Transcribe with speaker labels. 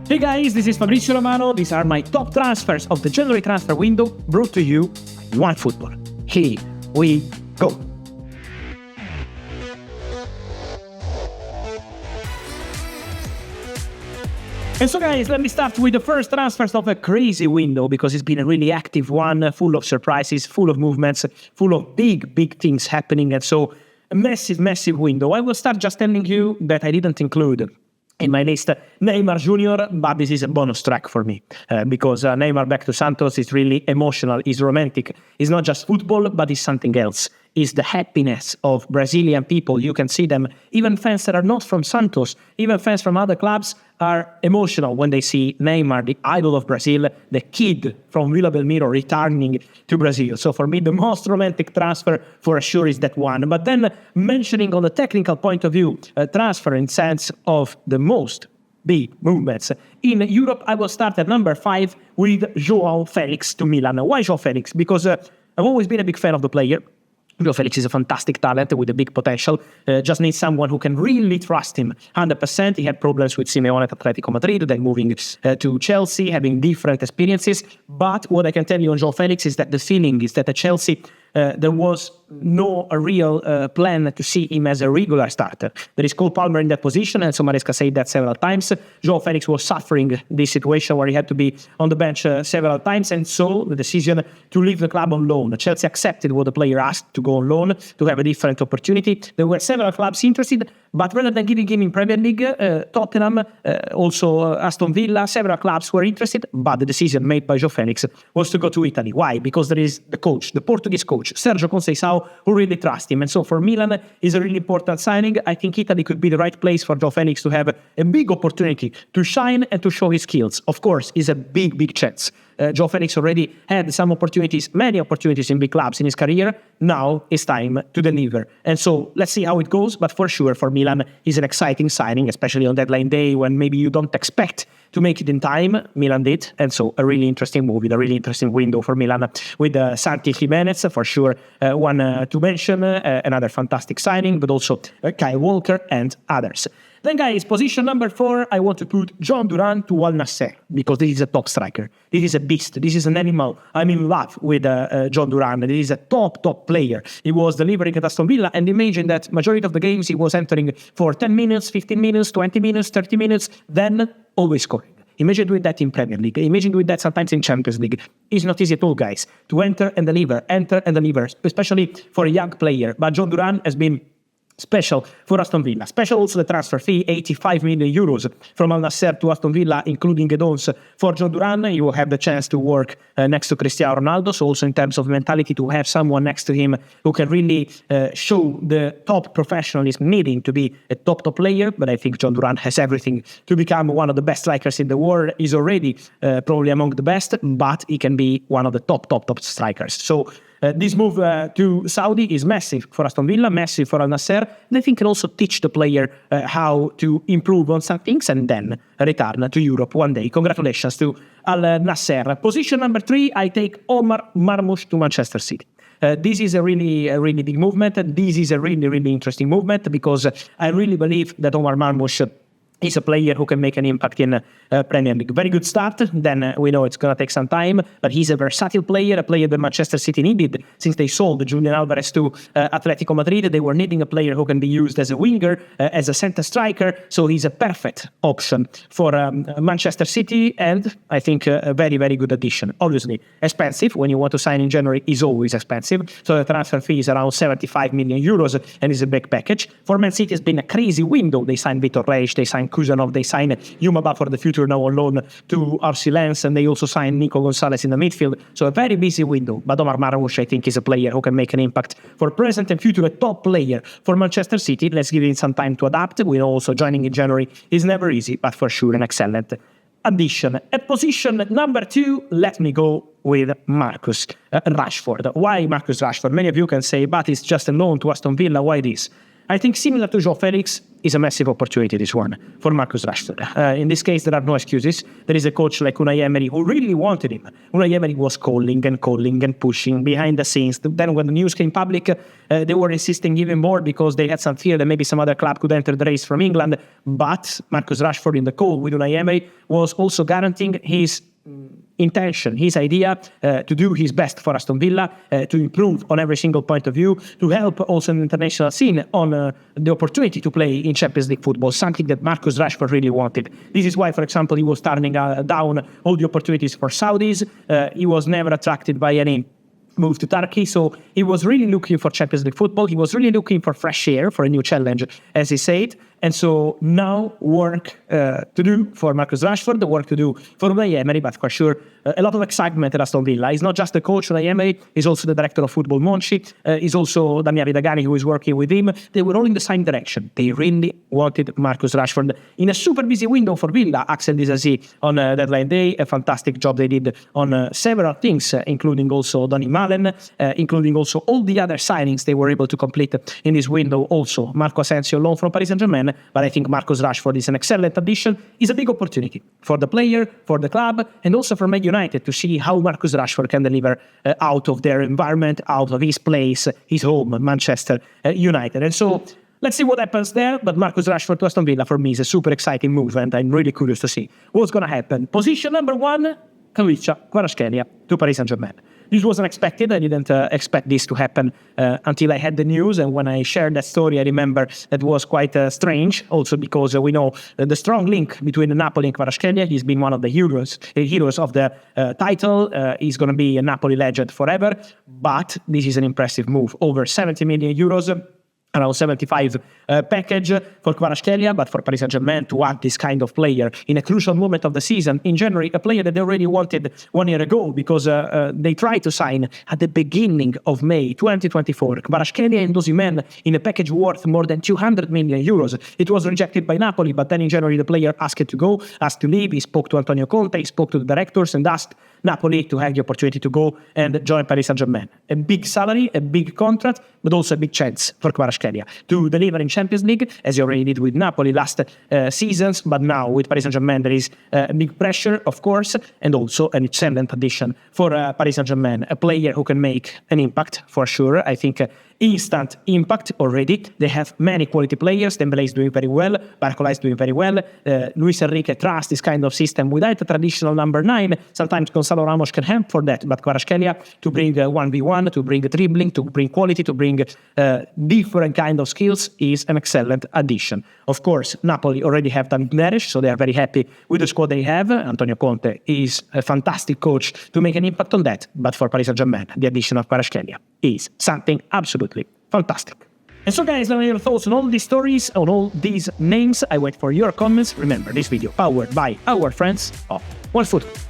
Speaker 1: Hey guys, this is Fabrizio Romano. These are my top transfers of the January transfer window, brought to you by OneFootball. Here we go. And so guys, let me start with the first transfers of a crazy window, because it's been a really active one, full of surprises, full of movements, full of big things happening. And so a massive window. I will start just telling you that I didn't include in my list Neymar Jr., but this is a bonus track for me because Neymar back to Santos is really emotional, is romantic. It's not just football, but it's something else. It's the happiness of Brazilian people. You can see them, even fans that are not from Santos, even fans from other clubs are emotional when they see Neymar, the idol of Brazil, the kid from Vila Belmiro returning to Brazil. So for me, the most romantic transfer for sure is that one. But then mentioning on the technical point of view, a transfer in sense of the most big movements. In Europe, I will start at number 5 with João Félix to Milan. Why João Félix? Because I've always been a big fan of the player. João Félix is a fantastic talent with a big potential. Just needs someone who can really trust him 100%. He had problems with Simeone at Atletico Madrid, then moving to Chelsea, having different experiences. But what I can tell you on João Félix is that the feeling is that at Chelsea, there was no real plan to see him as a regular starter. There is Cole Palmer in that position, and so Maresca said that several times. João Félix was suffering this situation where he had to be on the bench several times, and so the decision to leave the club on loan. Chelsea accepted what the player asked, to go on loan, to have a different opportunity. There were several clubs interested, but rather than giving him in Premier League, Tottenham, also Aston Villa, several clubs were interested, but the decision made by João Félix was to go to Italy. Why? Because there is the coach, the Portuguese coach, Sergio Conceição, who really trust him. And so for Milan, is a really important signing. I think Italy could be the right place for João Félix to have a big opportunity to shine and to show his skills. Of course, is a big chance. João Félix already had some opportunities, many opportunities in big clubs in his career. Now it's time to deliver. And so let's see how it goes. But for sure, for Milan, is an exciting signing, especially on deadline day when maybe you don't expect to make it in time. Milan did. And so a really interesting move, a really interesting window for Milan with Santi Giménez, for sure. One to mention, another fantastic signing, but also Kyle Walker and others. Then guys, position number 4, I want to put João Durán to Nassr, because this is a top striker. This is a beast. This is an animal. I'm in love with João Durán. This is a top player. He was delivering at Aston Villa, and imagine that majority of the games he was entering for 10 minutes, 15 minutes, 20 minutes, 30 minutes, then always scoring. Imagine doing that in Premier League. Imagine doing that sometimes in Champions League. It's not easy at all, guys, to enter and deliver, especially for a young player. But João Durán has been special for Aston Villa. Special also the transfer fee, 85 million euros from Al Nassr to Aston Villa, including add-ons for João Durán. You will have the chance to work next to Cristiano Ronaldo, so also in terms of mentality, to have someone next to him who can really show the top professionalism needing to be a top player. But I think João Durán has everything to become one of the best strikers in the world. He's already probably among the best, but he can be one of the top strikers. So this move to Saudi is massive for Aston Villa, massive for Al Nassr. And I think can also teach the player how to improve on some things and then return to Europe one day. Congratulations to Al Nassr. Position number 3, I take Omar Marmoush to Manchester City. This is a really big movement. This is a really interesting movement, because I really believe that Omar Marmoush is a player who can make an impact in Premier League. Very good start. Then we know it's going to take some time, but he's a versatile player, a player that Manchester City needed since they sold Julian Alvarez to Atletico Madrid. They were needing a player who can be used as a winger, as a center striker. So he's a perfect option for Manchester City, and I think a very good addition. Obviously, expensive. When you want to sign in January, is always expensive. So the transfer fee is around 75 million euros, and is a big package. For Man City, it's been a crazy window. They signed Vitor Reis, they signed Kuzanov, they signed Yumaba for the future, now on loan to RC Lens, and they also signed Nico Gonzalez in the midfield. So a very busy window. But Omar Marmoush, I think, is a player who can make an impact for present and future, a top player for Manchester City. Let's give him some time to adapt. We know also joining in January is never easy, but for sure an excellent addition. At position number 2, let me go with Marcus Rashford. Why Marcus Rashford? Many of you can say, but it's just a loan to Aston Villa. Why this? I think similar to João Félix, is a massive opportunity, this one, for Marcus Rashford. In this case, there are no excuses. There is a coach like Unai Emery who really wanted him. Unai Emery was calling and pushing behind the scenes. Then when the news came public, they were insisting even more because they had some fear that maybe some other club could enter the race from England. But Marcus Rashford, in the call with Unai Emery, was also guaranteeing his intention, his idea to do his best for Aston Villa, to improve on every single point of view, to help also in the international scene on the opportunity to play in Champions League football, something that Marcus Rashford really wanted. This is why, for example, he was turning down all the opportunities for Saudis. He was never attracted by any move to Turkey, so he was really looking for Champions League football. He was really looking for fresh air, for a new challenge, as he said. And so now work to do for Marcus Rashford, the work to do for Unai Emery, but for sure a lot of excitement at Aston Villa. He's not just the coach, Unai Emery, he's also the director of football, Monchi. He's also Damiani Dagani, who is working with him. They were all in the same direction. They really wanted Marcus Rashford in a super busy window for Villa. Axel Disasi on deadline day, a fantastic job they did on several things, including also Donny Malen, including also all the other signings they were able to complete in this window. Also, Marco Asensio, loan from Paris Saint-Germain. But I think Marcus Rashford is an excellent addition. It's a big opportunity for the player, for the club, and also for Man United to see how Marcus Rashford can deliver out of their environment, out of his place, his home, Manchester United. And so let's see what happens there. But Marcus Rashford to Aston Villa for me is a super exciting move, and I'm really curious to see what's going to happen. Position number 1, Kvaratskhelia to Paris Saint-Germain. This was unexpected. I didn't expect this to happen until I had the news. And when I shared that story, I remember that was quite strange. Also because we know the strong link between Napoli and Kvaratskhelia. He's been one of the heroes of the title. He's going to be a Napoli legend forever. But this is an impressive move. Over 70 million euros. Around 75 package for Kvaratskhelia, but for Paris Saint-Germain to add this kind of player in a crucial moment of the season, in January, a player that they already wanted 1 year ago because they tried to sign at the beginning of May 2024. Kvaratskhelia and Osimhen in a package worth more than 200 million euros. It was rejected by Napoli, but then in January the player asked to go, asked to leave. He spoke to Antonio Conte, he spoke to the directors and asked Napoli to have the opportunity to go and join Paris Saint-Germain. A big salary, a big contract, but also a big chance for Kvaratskhelia to deliver in Champions League, as he already did with Napoli last seasons. But now with Paris Saint-Germain, there is big pressure, of course, and also an excellent addition for Paris Saint-Germain, a player who can make an impact for sure. I think instant impact already. They have many quality players. Dembélé is doing very well. Barcola is doing very well. Luis Enrique trusts this kind of system without a traditional number 9. Sometimes Gonzalo Ramos can help for that, but Kvaratskhelia to bring 1v1, to bring dribbling, to bring quality, to bring different kind of skills is an excellent addition. Of course, Napoli already have done Giménez, so they are very happy with the squad they have. Antonio Conte is a fantastic coach to make an impact on that, but for Paris Saint-Germain, the addition of Kvaratskhelia is something absolutely fantastic. And so guys, let me know your thoughts on all these stories, on all these names. I wait for your comments. Remember, this video powered by our friends of OneFootball.